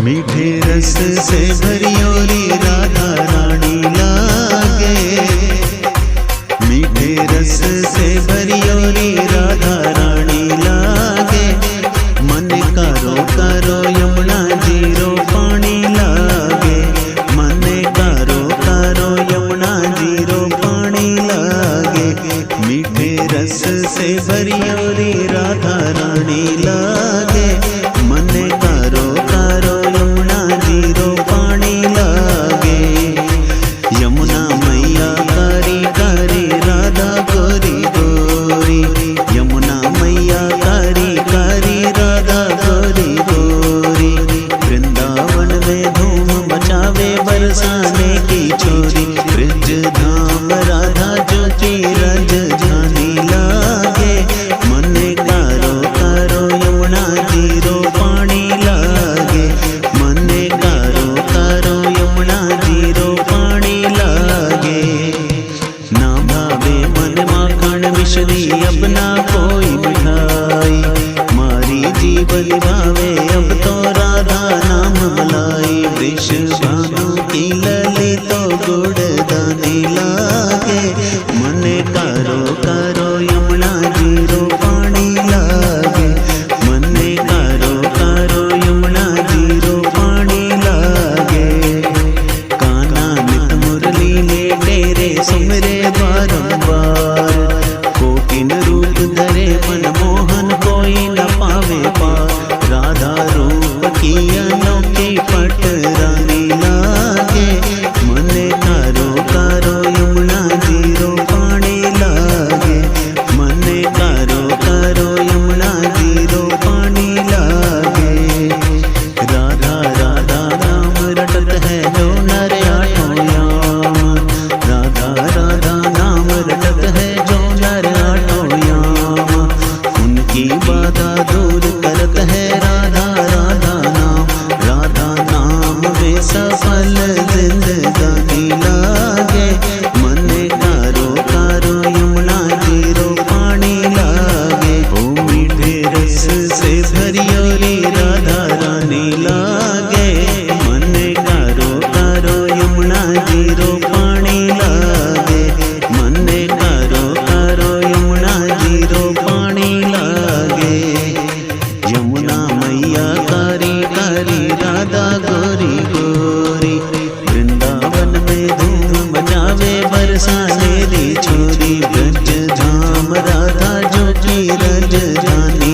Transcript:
मीठे रस से भरियोरी राधा रानी लागे। मीठे रस से भरियोरी राधा रानी लागे। मन करो करो यमुना जीरो पानी लागे। मन करो करो यमुना जीरो पानी लागे। मीठे रस से भरियोरी राधा रानी लागे। मन करो करो यमुना जीरो पानी लागे। यमुना मैया कारी कारी राधा गोरी गोरी। यमुना मैया कारी कारी राधा गोरी गोरी। वृंदावन में धूम मचावे बरसाने की छोरी। ब्रज धाम राधा जो की रज जानी लागे। मन करो करो यमुना जीरो पानी लागे। मन करो करो यमुना जीरो पानी लागे। ना भावे मन माखन मिश्री अब ना कोई मिठाई। मारी जीवन भावे अब तो राधा नाम मलाई। वृष भानु की लली तो गुड़दानी लागे। मन करो करो यमुना जीरो पानी लागे। मन करो करो यमुना जीरो पानी लागे। कान्हा नित मुरली में तेरे सुमरे बारंबार। कोकिन रूप धरे मनमोहन कोई न पावे पार। राधा रूप की अनोखी पट रानी लागे। मन करो करो यमुना जीरो पानी लागे। मन करो करो यमुना जीरो पानी लागे। राधा राधा नाम रटत है जो नर आठों याम। राधा राधा नाम रटत है जो नर आठों याम। उनकी बाधा दूर करत है राधा राधा नाम। राधा नाम में सफल जिंदगानी लागे। मन करो करो यमुना जीरो पानी लागे। ओ मीठे रस से भरियोरी राधा रानी लागे। मन करो करो यमुना जीरो पानी लागे। मन करो करो यमुना जीरो पानी लागे। यमुना मैया कारी कारी राधा गोरी गोरी। वृंदावन में धूम मचावे बरसाने दी छोरी। ब्रज धाम राधा जो की रज जानी